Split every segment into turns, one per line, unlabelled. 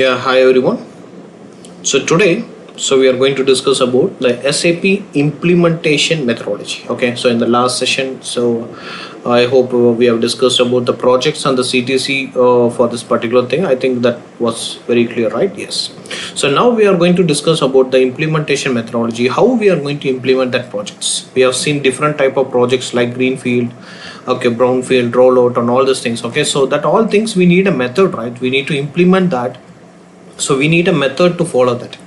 Yeah, hi everyone. So today, we are going to discuss about the SAP implementation methodology. Okay, so in the last session, I hope we have discussed about the projects and the CTC for this particular thing. I think that was very clear, right? Yes. So now we are going to discuss about the implementation methodology, how we are going to implement that projects. We have seen different type of projects like greenfield, okay, brownfield, rollout, and all these things. Okay, so that all things we need a method, right? We need to implement that, so we need a method to follow that.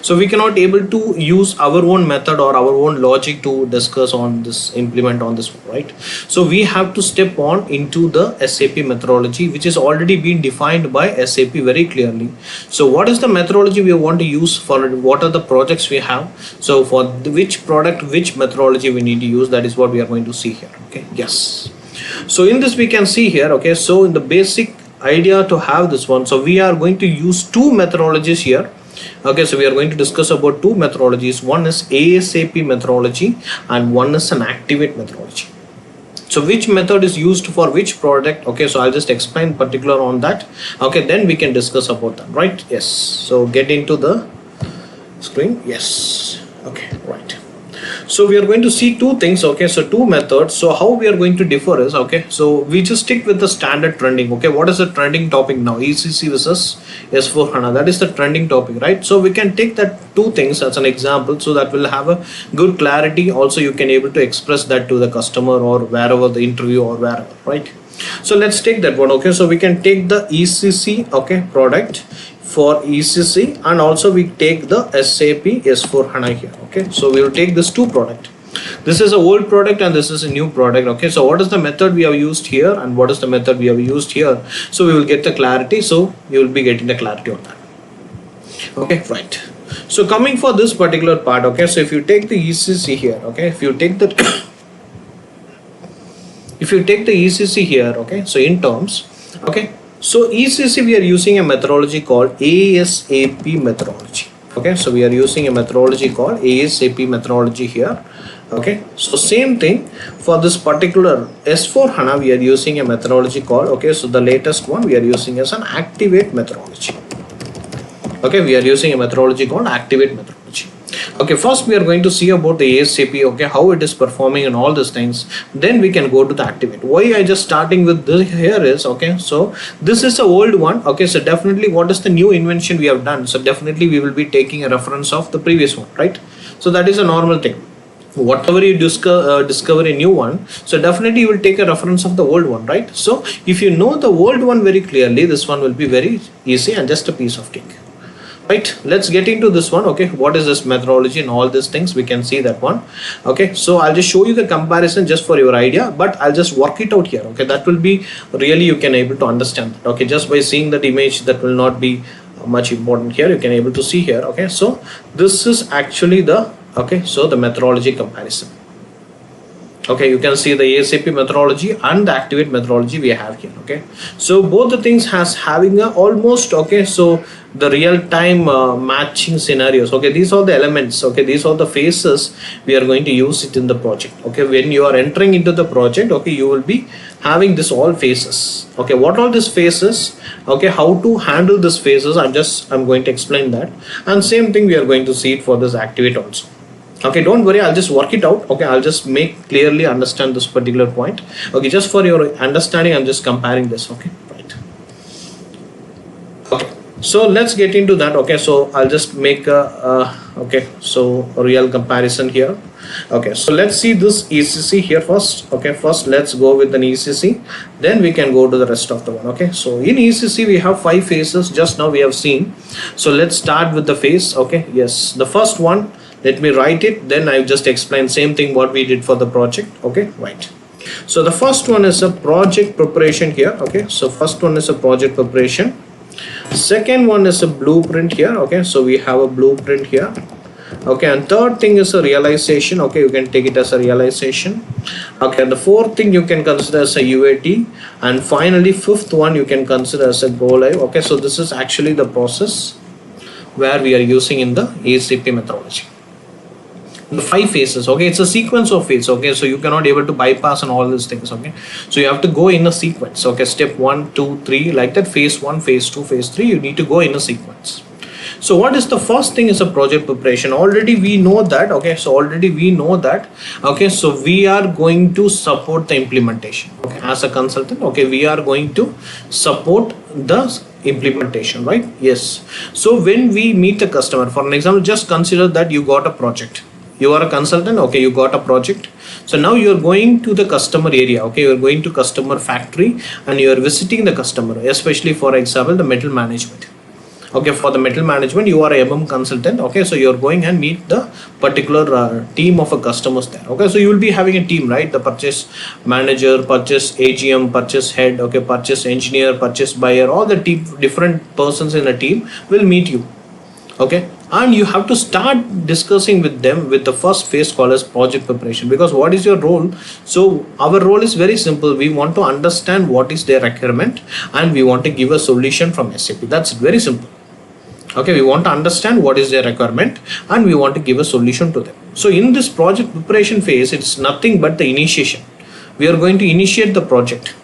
So we cannot able to use our own method or our own logic to discuss on this, implement on this, right? So we have to step on into the SAP methodology, which is already been defined by SAP very clearly. So what is the methodology we want to use for what are the projects we have? So for which product, which methodology we need to use, that is what we are going to see here. Okay, yes. So in this we can see here, okay, so in the basic idea to have this one, so we are going to use two methodologies here. Okay, so we are going to discuss about two methodologies. One is ASAP methodology and one is an activate methodology. So which method is used for which product? Okay, so I'll just explain particular on that. Okay, then we can discuss about that, right? Yes. So get into the screen. Yes. Okay, right. So we are going to see two things. Okay, so two methods. So how we are going to differ is, okay, so we just stick with the standard trending. Okay, what is the trending topic now? ECC versus S4HANA, that is the trending topic, right? So we can take that two things as an example, so that will have a good clarity. Also you can able to express that to the customer or wherever the interview or wherever, right? So let's take that one. Okay, so we can take the ECC, okay, product for ECC, and also we take the SAP S4HANA here. Okay, so we will take this two product. This is a old product and this is a new product. Okay, so what is the method we have used here and what is the method we have used here? So we will get the clarity. So you will be getting the clarity on that. Okay, right. So coming for this particular part, okay, so if you take the ECC here, okay, if you take the ECC here, okay, so in terms, okay, so ECC we are using a methodology called ASAP methodology. Okay, so we are using a methodology called ASAP methodology here. Okay, so same thing for this particular S4HANA we are using a methodology called, okay, so the latest one we are using as an activate methodology. Okay, we are using a methodology called activate methodology. Okay, first we are going to see about the ASAP, okay, how it is performing and all these things. Then we can go to the activate. Why I just starting with this here is, okay, so this is a old one. Okay, so definitely what is the new invention we have done? So definitely we will be taking a reference of the previous one, right? So that is a normal thing. Whatever you discover a new one, so definitely you will take a reference of the old one, right? So if you know the old one very clearly, this one will be very easy and just a piece of cake. Right, let's get into this one. Okay, what is this methodology and all these things, we can see that one. Okay, so I'll just show you the comparison just for your idea, but I'll just work it out here. Okay, that will be really, you can able to understand that. Okay, just by seeing that image, that will not be much important here, you can able to see here. Okay, so this is actually the, okay, so the methodology comparison. Okay, you can see the ASAP methodology and the activate methodology we have here. Okay, so both the things has having a almost, okay, so the real-time matching scenarios. Okay, these are the elements. Okay, these are the phases we are going to use it in the project. Okay, when you are entering into the project, okay, you will be having this all phases. Okay, what are these phases? Okay, how to handle these phases, I'm going to explain that, and same thing we are going to see it for this activate also. Okay, don't worry, I'll just work it out. Okay, I'll just make clearly understand this particular point. Okay, just for your understanding, I'm just comparing this. Okay, right. Okay, so let's get into that. Okay, so I'll just make a okay, so a real comparison here. Okay, so let's see this ECC here first. Okay, first let's go with an ECC, then we can go to the rest of the one. Okay, so in ECC we have 5 phases just now we have seen. So let's start with the phase. Okay, yes, the first one, let me write it, then I just explain same thing what we did for the project. Okay, right. So the first one is a project preparation here. Okay, so first one is a project preparation. Second one is a blueprint here. Okay, so we have a blueprint here. Okay, and third thing is a realization. Okay, you can take it as a realization. Okay, and the fourth thing you can consider as a UAT, and finally fifth one you can consider as a go live. Okay, so this is actually the process where we are using in the ASAP methodology. the 5 phases. Okay, it's a sequence of phases. Okay, so you cannot able to bypass and all these things. Okay, so you have to go in a sequence. Okay, step 1, 2, 3, like that. Phase 1, phase 2, phase 3, you need to go in a sequence. So what is the first thing is a project preparation. Already we know that. Okay, so already we know that. Okay, so we are going to support the implementation. Okay, as a consultant. Okay, we are going to support the implementation, right? Yes. So when we meet a customer, for an example, just consider that you got a project. You are a consultant. Okay, you got a project. So now you are going to the customer area. Okay, you are going to customer factory and you are visiting the customer, especially for example the metal management. Okay, for the metal management you are a consultant. Okay, so you're going and meet the particular team of a customers there. Okay, so you will be having a team, right? The purchase manager, purchase AGM, purchase head, okay, purchase engineer, purchase buyer, all the different persons in a team will meet you. Okay, and you have to start discussing with them with the first phase called as project preparation. Because what is your role? So our role is very simple. We want to understand what is their requirement and we want to give a solution from SAP. That's very simple. Okay, we want to understand what is their requirement and we want to give a solution to them. So in this project preparation phase, it's nothing but the initiation. We are going to initiate the project.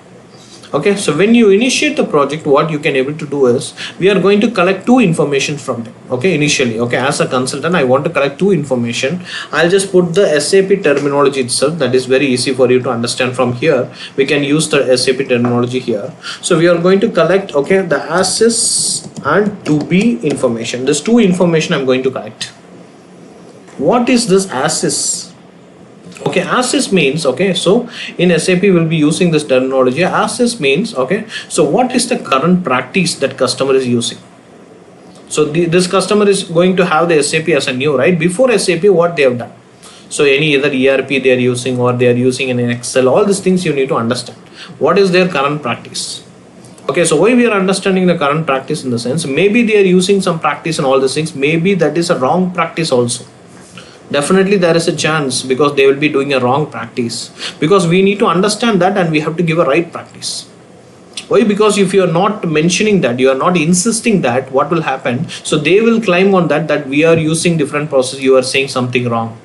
Okay, so when you initiate the project, what you can able to do is we are going to collect two information from them. Okay, initially, okay, as a consultant I want to collect two information. I'll just put the SAP terminology itself. That is very easy for you to understand. From here we can use the SAP terminology here. So we are going to collect, okay, the assets and to be information. This two information I'm going to collect. What is this assets? Okay, assets means, okay, so in SAP we'll be using this terminology. Assets means, okay, so what is the current practice that customer is using? So this customer is going to have the SAP as a new, right? Before SAP, what they have done? So any other ERP they are using or they are using in Excel, all these things you need to understand. What is their current practice? Okay, so why we are understanding the current practice in the sense, maybe they are using some practice and all these things, maybe that is a wrong practice also. Definitely there is a chance because they will be doing a wrong practice, because we need to understand that and we have to give a right practice. Why? Because if you are not mentioning that, you are not insisting that, what will happen? So they will claim on that we are using different process, you are saying something wrong.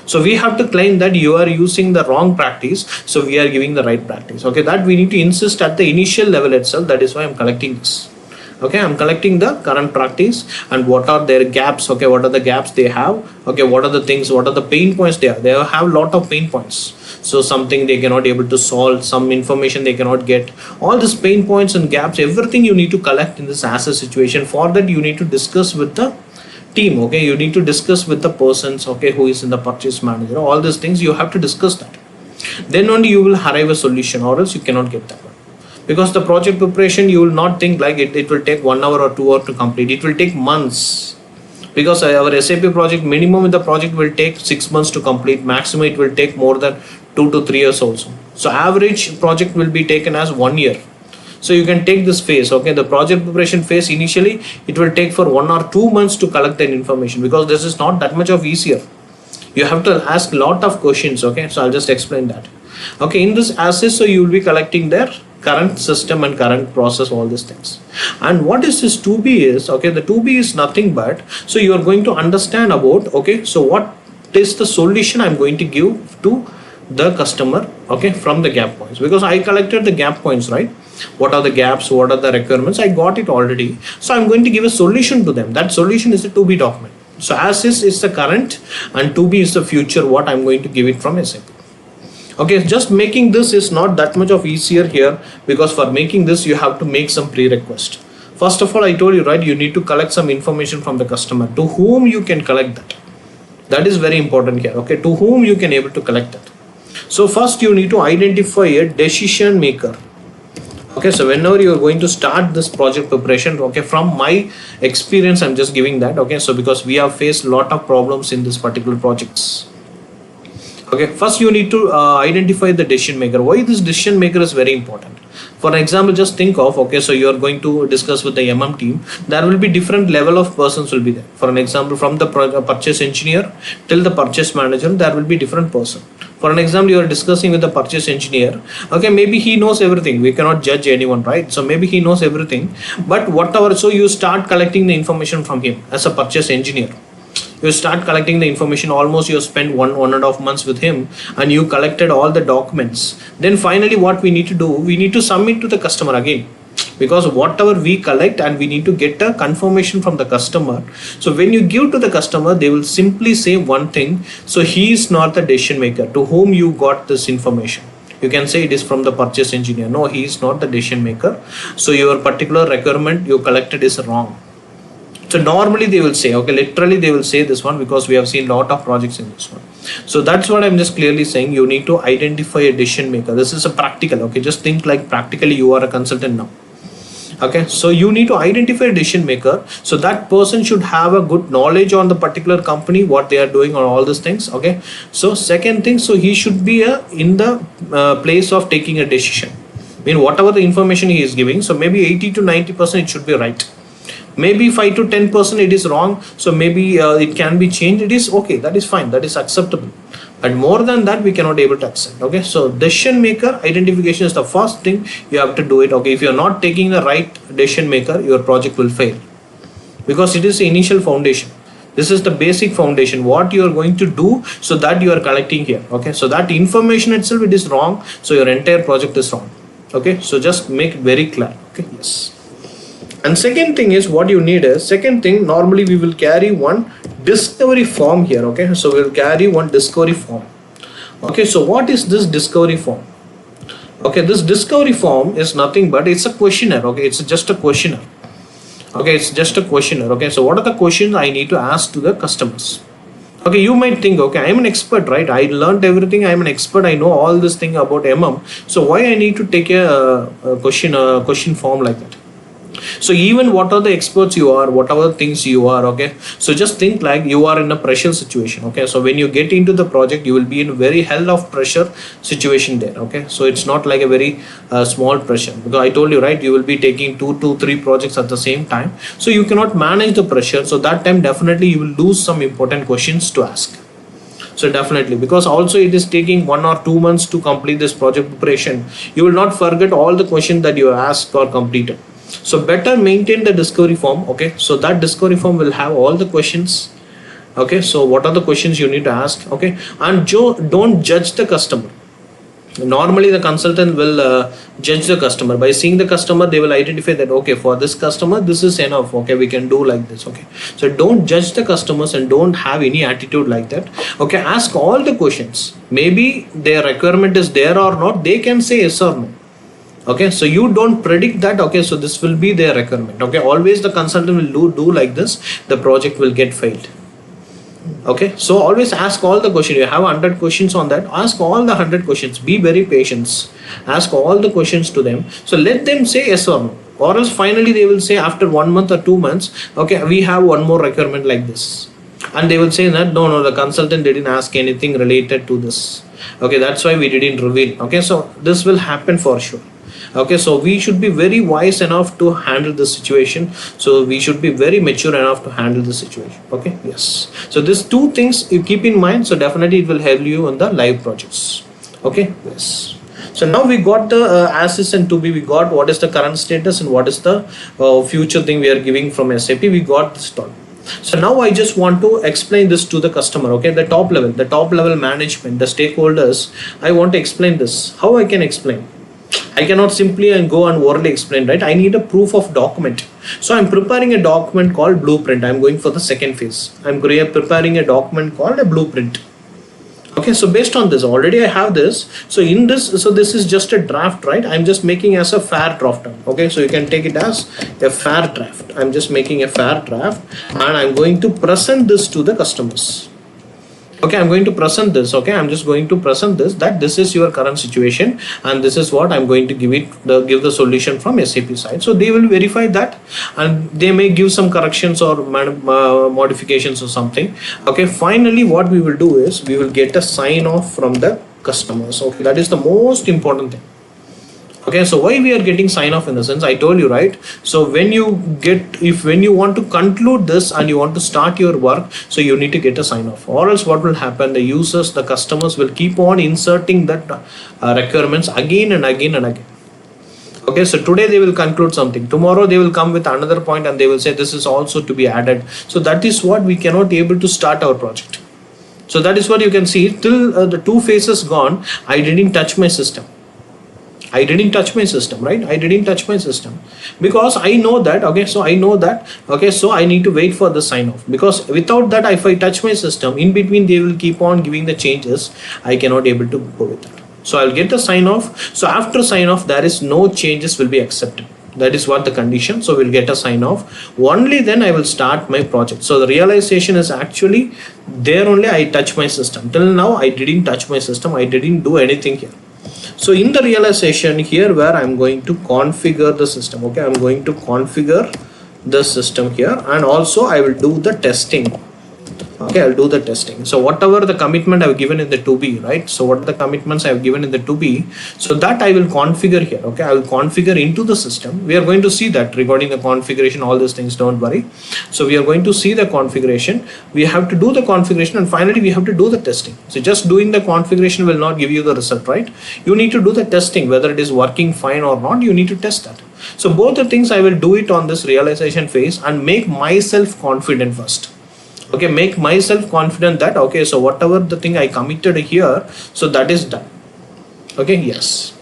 So we have to claim that you are using the wrong practice, so we are giving the right practice. Okay, that we need to insist at the initial level itself. That is why I'm collecting this. Okay, I'm collecting the current practice and what are their gaps. Okay, what are the gaps they have? Okay, what are the things, what are the pain points they have? They have a lot of pain points. So something they cannot able to solve, some information they cannot get. All these pain points and gaps, everything you need to collect in this asset situation. For that you need to discuss with the team. Okay, you need to discuss with the persons, okay, who is in the purchase manager. All these things you have to discuss that. Then only you will arrive a solution, or else you cannot get that one. Because the project preparation, you will not think like it will take 1 hour or 2 hours to complete. It will take months. Because our SAP project, minimum in the project will take 6 months to complete. Maximum it will take more than 2 to 3 years also. So average project will be taken as 1 year. So you can take this phase. Okay, the project preparation phase, initially it will take for 1 or 2 months to collect that information, because this is not that much of easier. You have to ask lot of questions. Okay, so I'll just explain that. Okay, in this assets, so you will be collecting their current system and current process, all these things. And what is this 2B is, okay, the 2B is nothing but, so you are going to understand about, okay, so what is the solution I'm going to give to the customer, okay, from the gap points, because I collected the gap points, right? What are the gaps, what are the requirements, I got it already. So I'm going to give a solution to them. That solution is the 2B document. So as is the current and 2B is the future, what I'm going to give it from SAP. Okay, just making this is not that much of easier here, because for making this you have to make some prerequisite. First of all, I told you, right, you need to collect some information from the customer. To whom you can collect that? That is very important here. Okay, to whom you can able to collect that. So first you need to identify a decision maker. Okay, so whenever you are going to start this project preparation, okay, from my experience I'm just giving that. Okay, so because we have faced a lot of problems in this particular projects. Okay, first you need to identify the decision maker. Why this decision maker is very important? For example, just think of, okay, so you are going to discuss with the team. There will be different level of persons will be there. For an example, from the purchase engineer till the purchase manager, there will be different person. For an example, you are discussing with the purchase engineer. Okay, maybe he knows everything. We cannot judge anyone, right? So maybe he knows everything, but whatever. So you start collecting the information from him as a purchase engineer. You start collecting the information, almost you spend 1.5 months with him, and you collected all the documents. Then finally what we need to do, we need to submit to the customer again, because whatever we collect, and we need to get a confirmation from the customer. So when you give to the customer, they will simply say one thing: so he is not the decision maker to whom you got this information. You can say it is from the purchase engineer. No, he is not the decision maker, so your particular requirement you collected is wrong. So normally they will say, okay, literally they will say this one, because we have seen lot of projects in this one. So that's what I'm just clearly saying. You need to identify a decision maker. This is a practical. Okay, just think like practically you are a consultant now. Okay, so you need to identify a decision maker. So that person should have a good knowledge on the particular company, what they are doing, or all these things. Okay, so second thing, so he should be in the place of taking a decision. I mean, whatever the information he is giving, so maybe 80 to 90% it should be right. Maybe 5 to 10% it is wrong. So maybe it can be changed. It is okay. That is fine. That is acceptable. But more than that, we cannot able to accept. Okay, so decision maker identification is the first thing you have to do it. Okay, if you are not taking the right decision maker, your project will fail, because it is the initial foundation. This is the basic foundation, what you are going to do, so that you are collecting here. Okay, so that information itself, it is wrong, so your entire project is wrong. Okay, so just make it very clear. Okay, yes. And second thing is, what you need is, second thing, normally we will carry one discovery form here. Okay, so we'll carry one discovery form. Okay, so what is this discovery form? Okay, this discovery form is nothing but it's a questionnaire. Okay, it's just a questionnaire. Okay, it's just a questionnaire. Okay, so what are the questions I need to ask to the customers? Okay, you might think, okay, I am an expert, right? I learned everything. I am an expert. I know all this thing about So why I need to take a question form like that? So even what are the experts you are, whatever things you are, okay, so just think like you are in a pressure situation. Okay, so when you get into the project, you will be in very hell of pressure situation there. Okay, so it's not like a very small pressure, because I told you, right, you will be taking 2 to 3 projects at the same time, so you cannot manage the pressure. So that time definitely you will lose some important questions to ask. So definitely, because also it is taking 1 or 2 months to complete this project preparation, you will not forget all the questions that you asked or completed. So better maintain the discovery form. Okay, so that discovery form will have all the questions. Okay, so what are the questions you need to ask? Okay, and don't judge the customer. Normally the consultant will judge the customer. By seeing the customer, they will identify that, okay, for this customer this is enough. Okay, we can do like this. Okay, so don't judge the customers and don't have any attitude like that. Okay, ask all the questions. Maybe their requirement is there or not, they can say yes or no. Okay, so you don't predict that, okay, so this will be their requirement. Okay, always the consultant will do like this, the project will get failed. Okay, so always ask all the questions. You have 100 questions on that, ask all the 100 questions. Be very patient, ask all the questions to them. So let them say yes or no, or else finally they will say after 1 month or 2 months, okay, we have one more requirement like this, and they will say that no, the consultant didn't ask anything related to this. Okay, that's why we didn't reveal. Okay, so this will happen for sure. Okay, so we should be very wise enough to handle this situation. So we should be very mature enough to handle the situation. Okay, yes. So these 2 things you keep in mind. So definitely it will help you on the live projects. Okay, yes. So now we got the as and to be, we got what is the current status and what is the future thing we are giving from SAP. We got this done. So now I just want to explain this to the customer. Okay, the top level management, the stakeholders, I want to explain this. How I can explain? I cannot simply go and orally explain, right? I need a proof of document. So I'm preparing a document called blueprint. I'm going for the second phase. I'm preparing a document called a blueprint. Okay, so based on this, already I have this. So in this, so this is just a draft, right? I'm just making as a fair draft. Okay, so you can take it as a fair draft. I'm just making a fair draft and I'm going to present this to the customers. Okay, I'm going to present this. Okay, I'm just going to present this, that this is your current situation and this is what I'm going to give the solution from SAP side. So they will verify that and they may give some corrections or modifications or something. Okay, finally what we will do is we will get a sign off from the customers. Okay, that is the most important thing. Okay, so why we are getting sign off in the sense I told you, right? So when you want to conclude this and you want to start your work, so you need to get a sign off, or else what will happen, the users, the customers will keep on inserting that requirements again and again and again. Okay, so today they will conclude something, tomorrow they will come with another point and they will say this is also to be added. So that is what we cannot be able to start our project. So that is what you can see till the 2 phases gone. I didn't touch my system. I didn't touch my system, right? I didn't touch my system because I know that, okay, so I know that, okay, so I need to wait for the sign off, because without that, if I touch my system, in between they will keep on giving the changes. I cannot able to go with that. So I'll get the sign off. So after sign off, there is no changes will be accepted. That is what the condition. So we'll get a sign off. Only then I will start my project. So the realization is actually there only I touch my system. Till now, I didn't touch my system. I didn't do anything here. So in the realization here where I'm going to configure the system, okay, I'm going to configure the system here, and also I will do the testing. Okay, I'll do the testing. So whatever the commitment I've given in the 2B, right? So what are the commitments I've given in the 2B? So that I will configure here. Okay, I will configure into the system. We are going to see that regarding the configuration, all these things, don't worry. So we are going to see the configuration. We have to do the configuration, and finally we have to do the testing. So just doing the configuration will not give you the result, right? You need to do the testing, whether it is working fine or not, you need to test that. So both the things I will do it on this realization phase and make myself confident first. Okay, make myself confident that, okay, so whatever the thing I committed here, so that is done. Okay, yes.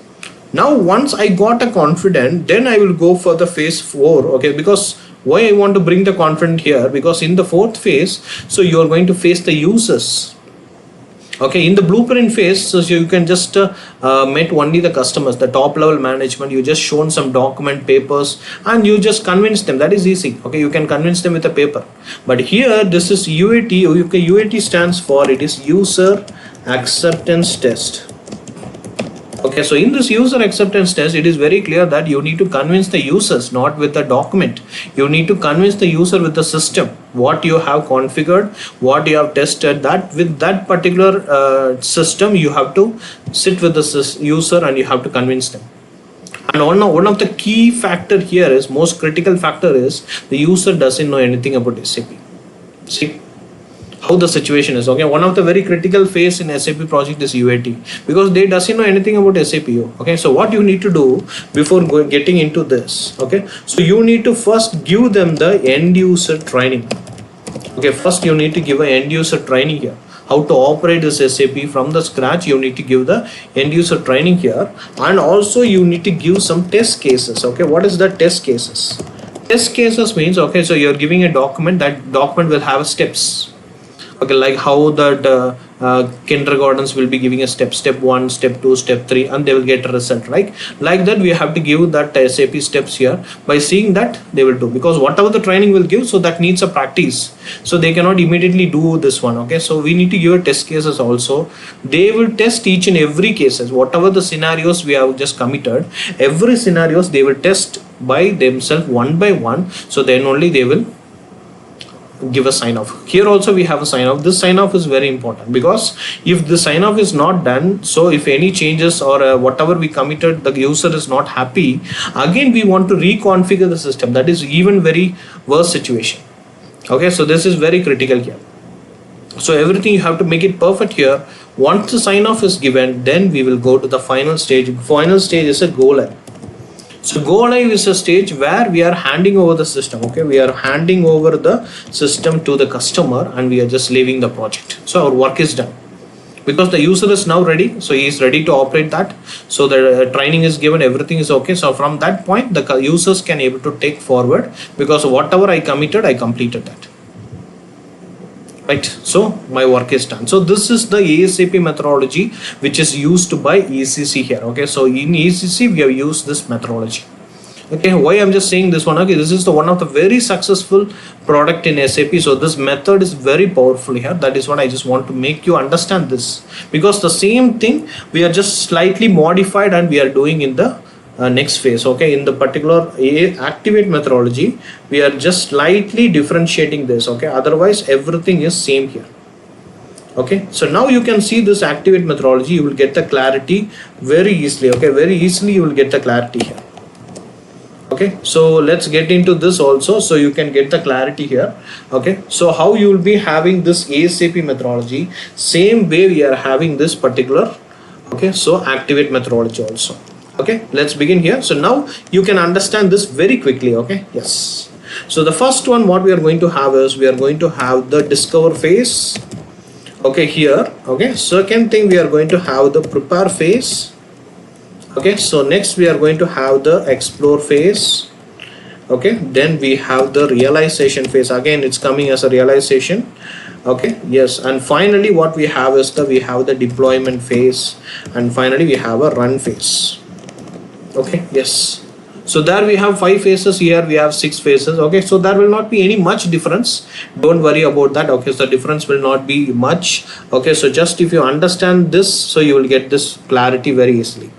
Now once I got a confident, then I will go for the phase 4. Okay, because why I want to bring the confident here, because in the 4th phase, so you are going to face the users. Okay, in the blueprint phase, so you can just met only the customers, the top level management. You just shown some document papers and you just convince them. That is easy. Okay, you can convince them with a paper. But here this is UAT. UAT stands for, it is user acceptance test. Okay, so in this user acceptance test, it is very clear that you need to convince the users, not with the document. You need to convince the user with the system, what you have configured, what you have tested. That with that particular system, you have to sit with the user and you have to convince them. And one of the key factor here is, most critical factor is, the user doesn't know anything about SAP. See how the situation is. Okay, one of the very critical phase in SAP project is UAT, because they doesn't know anything about SAP. Okay, so what you need to do before getting into this, okay, so you need to first give them the end user training. Okay, first you need to give an end user training here, how to operate this SAP from the scratch. You need to give the end user training here, and also you need to give some test cases. Okay, what is the test cases? Test cases means, okay, so you're giving a document, that document will have steps. Okay, like how that kindergartens will be giving a step 1, step 2, step 3, and they will get a result, right? Like that we have to give that SAP steps here. By seeing that, they will do, because whatever the training will give, so that needs a practice, so they cannot immediately do this one. Okay, so we need to give a test cases also. They will test each and every cases, whatever the scenarios we have just committed, every scenarios they will test by themselves one by one. So then only they will give a sign off. Here also we have a sign off. This sign off is very important, because if the sign off is not done, so if any changes or whatever we committed, the user is not happy, again we want to reconfigure the system. That is even very worse situation. Okay, so this is very critical here. So everything you have to make it perfect here. Once the sign off is given, then we will go to the final stage. Final stage is a go live. So go live is a stage where we are handing over the system. Okay, we are handing over the system to the customer and we are just leaving the project. So our work is done, because the user is now ready. So he is ready to operate that. So the training is given, everything is okay. So from that point, the users can able to take forward, because whatever I committed, I completed that. Right, so my work is done. So this is the ASAP methodology which is used by ECC here. Okay, so in ECC we have used this methodology. Okay, why I'm just saying this one? Okay, this is the one of the very successful product in SAP. So this method is very powerful here. That is what I just want to make you understand this, because the same thing we are just slightly modified and we are doing in the next phase. Okay, in the particular activate methodology, we are just slightly differentiating this. Okay, otherwise everything is same here. Okay, so now you can see this activate methodology. You will get the clarity very easily. Okay, very easily you will get the clarity here. Okay, so let's get into this also, so you can get the clarity here. Okay, so how you will be having this ASAP methodology, same way we are having this particular, okay, so activate methodology also. Okay, let's begin here. So now you can understand this very quickly. Okay, yes. So the first one, what we are going to have is we are going to have the discover phase. Okay, here. Okay, second thing, we are going to have the prepare phase. Okay, so next we are going to have the explore phase. Okay, then we have the realization phase. Again, it's coming as a realization. Okay, yes, and finally what we have is we have the deployment phase, and finally we have a run phase. Okay, yes. So there we have 5 phases, here we have 6 phases. Okay, so there will not be any much difference. Don't worry about that. Okay, so the difference will not be much. Okay, so just if you understand this, so you will get this clarity very easily.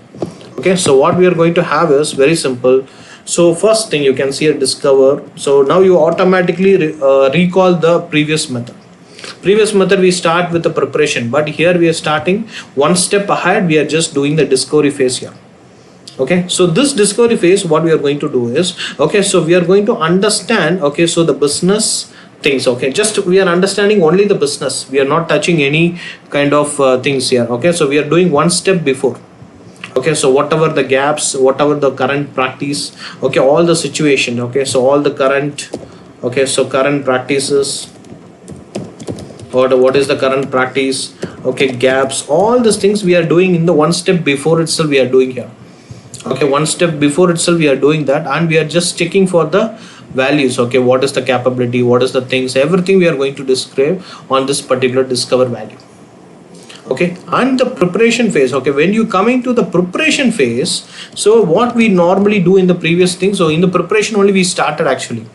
Okay, so what we are going to have is very simple. So first thing you can see a discover. So now you automatically recall the previous method. Previous method we start with the preparation, but here we are starting one step ahead. We are just doing the discovery phase here. Okay, so this discovery phase, what we are going to do is, okay, so we are going to understand, okay, so the business things. Okay, just we are understanding only the business, we are not touching any kind of things here. Okay, so we are doing one step before. Okay, so whatever the gaps, whatever the current practice, okay, all the situation. Okay, so all the current, okay, so current practices, or what is the current practice, okay, gaps, all these things we are doing in the one step before itself we are doing here. Okay, one step before itself we are doing that, and we are just checking for the values. Okay, what is the capability, what is the things, everything we are going to describe on this particular discover value. Okay, and the preparation phase. Okay, when you coming to the preparation phase, so what we normally do in the previous thing, so in the preparation only we started actually.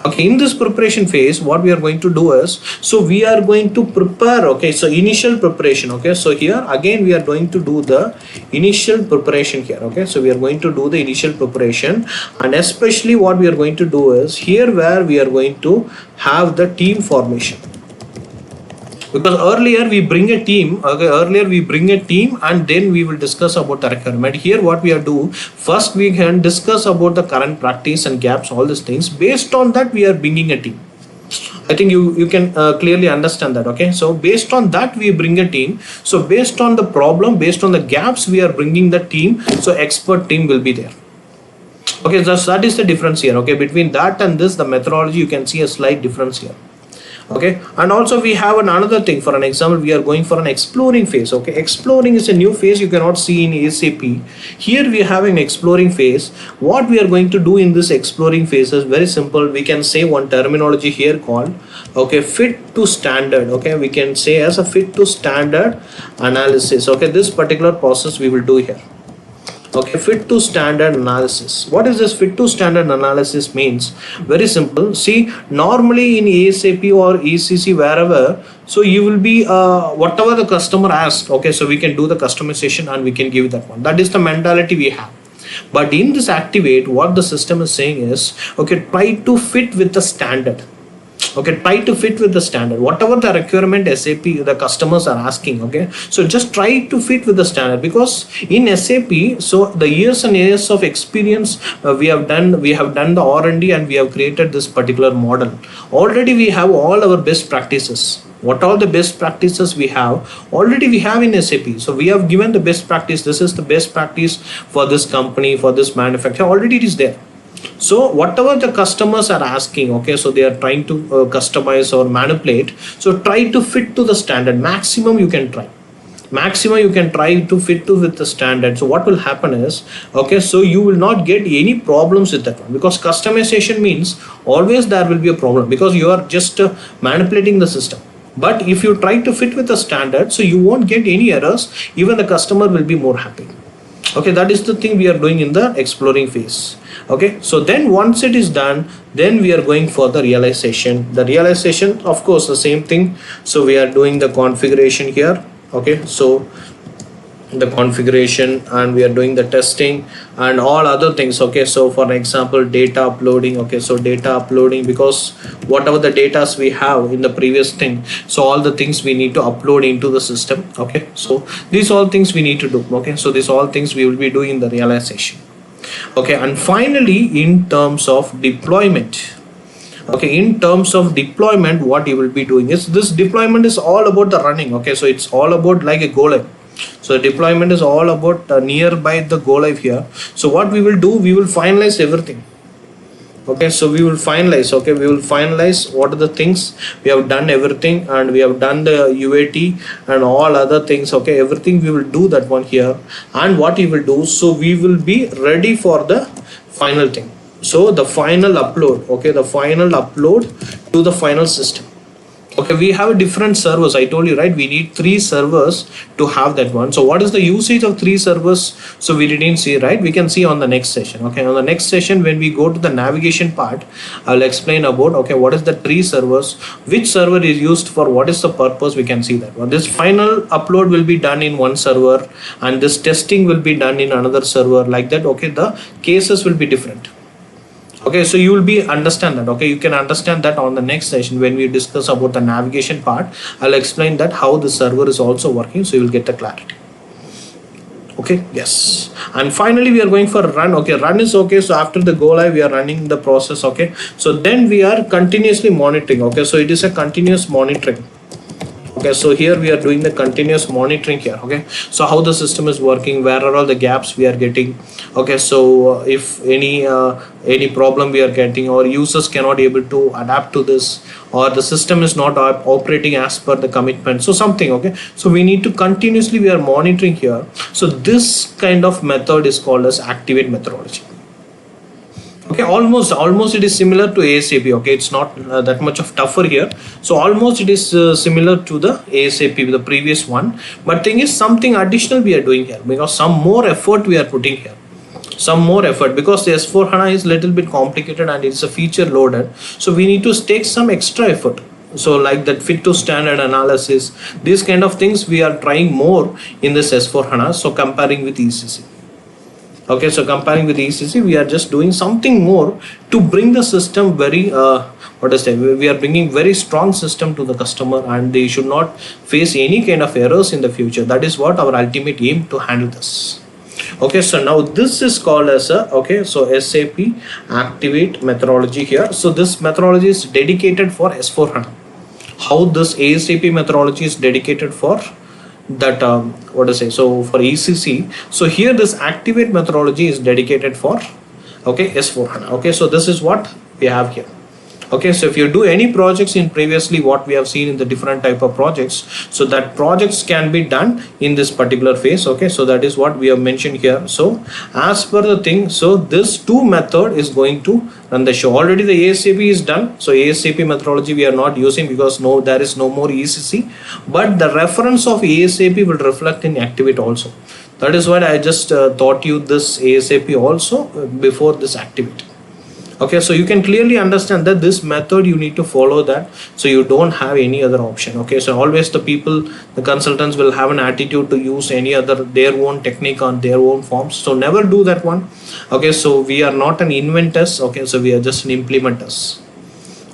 Okay, in this preparation phase, what we are going to do is, so we are going to prepare. Okay, so initial preparation. Okay, so here again we are going to do the initial preparation here. Okay, so we are going to do the initial preparation, and especially what we are going to do is here where we are going to have the team formation. Because earlier we bring a team. Okay, earlier we bring a team and then we will discuss about the requirement. Here what we are do, first we can discuss about the current practice and gaps, all these things. Based on that we are bringing a team. I think you can clearly understand that. Okay, so based on that we bring a team. So based on the problem, based on the gaps, we are bringing the team. So expert team will be there. Okay, so that is the difference here. Okay, between that and this, the methodology, you can see a slight difference here. Okay, and also we have another thing. For an example, we are going for an exploring phase. Okay, exploring is a new phase you cannot see in SAP. Here we have an exploring phase. What we are going to do in this exploring phase is very simple. We can say one terminology here called, okay, fit to standard. Okay, we can say as a fit to standard analysis. Okay, this particular process we will do here. Okay, fit to standard analysis. What is this fit to standard analysis means? Very simple. See, normally in ASAP or ECC, wherever, so you will be whatever the customer asks. Okay, so we can do the customization and we can give that one. That is the mentality we have. But in this activate, what the system is saying is, okay, try to fit with the standard. Okay, try to fit with the standard, whatever the requirement SAP the customers are asking. Okay, so just try to fit with the standard, because in SAP, so the years and years of experience we have done the R&D and we have created this particular model. Already we have all our best practices. What are the best practices we have? Already we have in SAP. So we have given the best practice. This is the best practice for this company, for this manufacturer. Already it is there. So whatever the customers are asking, okay, so they are trying to customize or manipulate. So try to fit to the standard. Maximum you can try. Maximum you can try to fit to with the standard. So what will happen is, okay, so you will not get any problems with that one, because customization means always there will be a problem, because you are just manipulating the system. But if you try to fit with the standard, so you won't get any errors. Even the customer will be more happy. Okay, that is the thing we are doing in the exploring phase. Okay, so then once it is done, then we are going for the realization. The realization, of course, the same thing. So we are doing the configuration here. Okay, so the configuration, and we are doing the testing and all other things. Okay, so for example, data uploading. Okay, so data uploading, because whatever the data we have in the previous thing, so all the things we need to upload into the system. Okay, so these all things we need to do. Okay, so these all things we will be doing in the realization. Okay, and finally in terms of deployment. Okay, in terms of deployment, what you will be doing is, this deployment is all about the running. Okay, so it's all about like a goal line. So the deployment is all about nearby the go live here. So what we will do, we will finalize everything. Okay, so we will finalize. Okay, we will finalize what are the things we have done, everything, and we have done the UAT and all other things. Okay, everything we will do that one here. And what we will do, so we will be ready for the final thing. So the final upload. Okay, the final upload to the final system. Okay, we have different servers. I told you, right? We need 3 servers to have that one. So what is the usage of 3 servers? So we didn't see, right? We can see on the next session. Okay, on the next session, when we go to the navigation part, I'll explain about, okay, what is the 3 servers, which server is used for what is the purpose. We can see that one. This final upload will be done in one server, and this testing will be done in another server, like that. Okay, the cases will be different. Okay, so you will be understand that. Okay, you can understand that on the next session when we discuss about the navigation part. I'll explain that how the server is also working, so you will get the clarity. Okay, yes. And finally we are going for run. Okay, run is okay. So after the go live, we are running the process. Okay, so then we are continuously monitoring. Okay, so it is a continuous monitoring. Okay, so here we are doing the continuous monitoring here. Okay, so how the system is working, where are all the gaps we are getting. Okay, so if any problem we are getting, or users cannot able to adapt to this, or the system is not operating as per the commitment, so something. Okay, so we need to continuously, we are monitoring here. So this kind of method is called as activate methodology. Okay, almost it is similar to ASAP. Okay, it's not that much of tougher here. So almost it is similar to the ASAP, the previous one. But thing is, something additional we are doing here, because some more effort we are putting here. Some more effort, because the S4 HANA is little bit complicated and it's a feature loaded. So we need to take some extra effort. So like that fit to standard analysis, these kind of things we are trying more in this S4 HANA. So comparing with ECC. Okay, so comparing with ECC, we are just doing something more to bring the system very, we are bringing very strong system to the customer, and they should not face any kind of errors in the future. That is what our ultimate aim to handle this. Okay, so now this is called as a, okay, so SAP Activate methodology here. So this methodology is dedicated for S4 HANA. How this ASAP methodology is dedicated for that so for ECC. So here this activate methodology is dedicated for, okay, S4 HANA. Okay, so this is what we have here. Okay, so if you do any projects in previously what we have seen in the different type of projects, so that projects can be done in this particular phase. Okay, so that is what we have mentioned here. So as per the thing, so this 2 method is going to run the show. Already the ASAP is done, so ASAP methodology we are not using, because there is no more ECC, but the reference of ASAP will reflect in activate also. That is why I just taught you this ASAP also before this activate. Okay, so you can clearly understand that this method you need to follow that, so you don't have any other option. Okay, so always the people, the consultants will have an attitude to use any other their own technique on their own forms, so never do that one. Okay, so we are not an inventors. Okay, so we are just an implementers.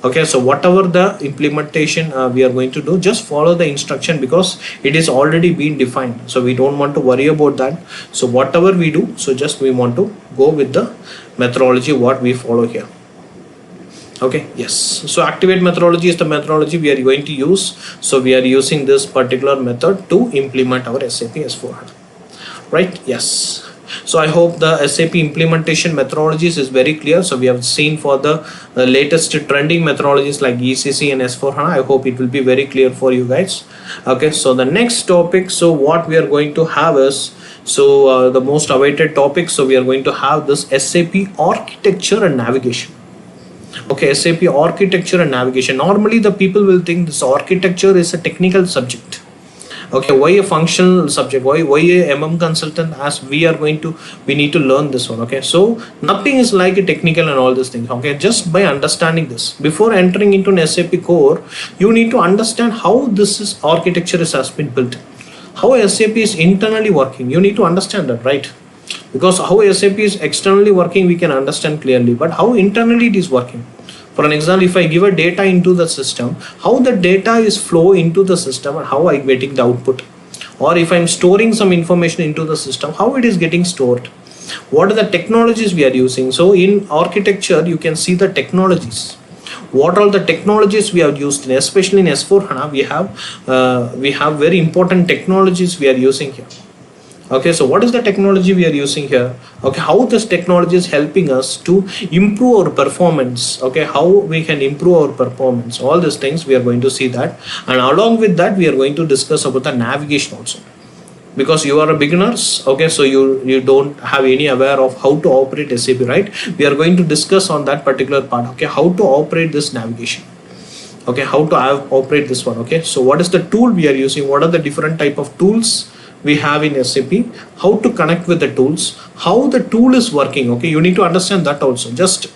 Okay, so whatever the implementation we are going to do, just follow the instruction, because it is already been defined, so we don't want to worry about that. So whatever we do, so just we want to go with the methodology what we follow here. Okay, yes, so activate methodology is the methodology we are going to use. So we are using this particular method to implement our SAP S4HANA, right? Yes. So I hope the SAP implementation methodologies is very clear. So we have seen for the latest trending methodologies like ECC and S4 HANA. I hope it will be very clear for you guys. Okay, so the next topic, so what we are going to have is, so the most awaited topic, so we are going to have this SAP architecture and navigation. Okay, SAP architecture and navigation. Normally the people will think this architecture is a technical subject. Okay, why a functional subject, why a consultant, as we need to learn this one. Okay, so nothing is like a technical and all these things. Okay, just by understanding this, before entering into an SAP core, you need to understand how this architecture has been built, how SAP is internally working. You need to understand that, right? Because how SAP is externally working we can understand clearly, but how internally it is working. For an example, if I give a data into the system, how the data is flow into the system and how I am getting the output. Or if I am storing some information into the system, how it is getting stored. What are the technologies we are using? So in architecture, you can see the technologies. what all the technologies we have used in, especially in S4 HANA, we have very important technologies we are using here. Okay, so what is the technology we are using here? Okay, how this technology is helping us to improve our performance? Okay, how we can improve our performance? All these things we are going to see that, and along with that we are going to discuss about the navigation also, because you are a beginners. Okay, so you don't have any aware of how to operate SAP, right? We are going to discuss on that particular part. Okay, how to operate this navigation. Okay, how to operate this one. Okay, so what is the tool we are using? What are the different type of tools we have in SAP? How to connect with the tools? How the tool is working? Okay, you need to understand that also. Just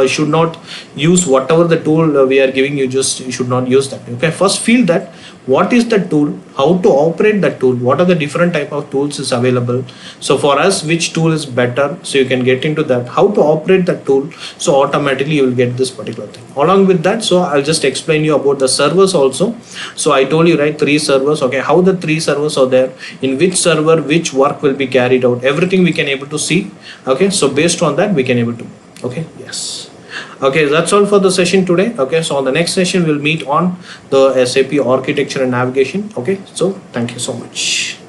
should not use whatever the tool we are giving you. Just you should not use that. Okay, first feel that what is the tool, how to operate that tool, what are the different type of tools is available. So for us, which tool is better, so you can get into that, how to operate that tool, so automatically you will get this particular thing. Along with that, so I'll just explain you about the servers also. So I told you, right, 3 servers. Okay, how the 3 servers are there, in which server which work will be carried out, everything we can able to see. Okay, so based on that we can able to. Okay, yes. Okay, that's all for the session today. Okay, so on the next session we'll meet on the SAP architecture and navigation. Okay, so thank you so much.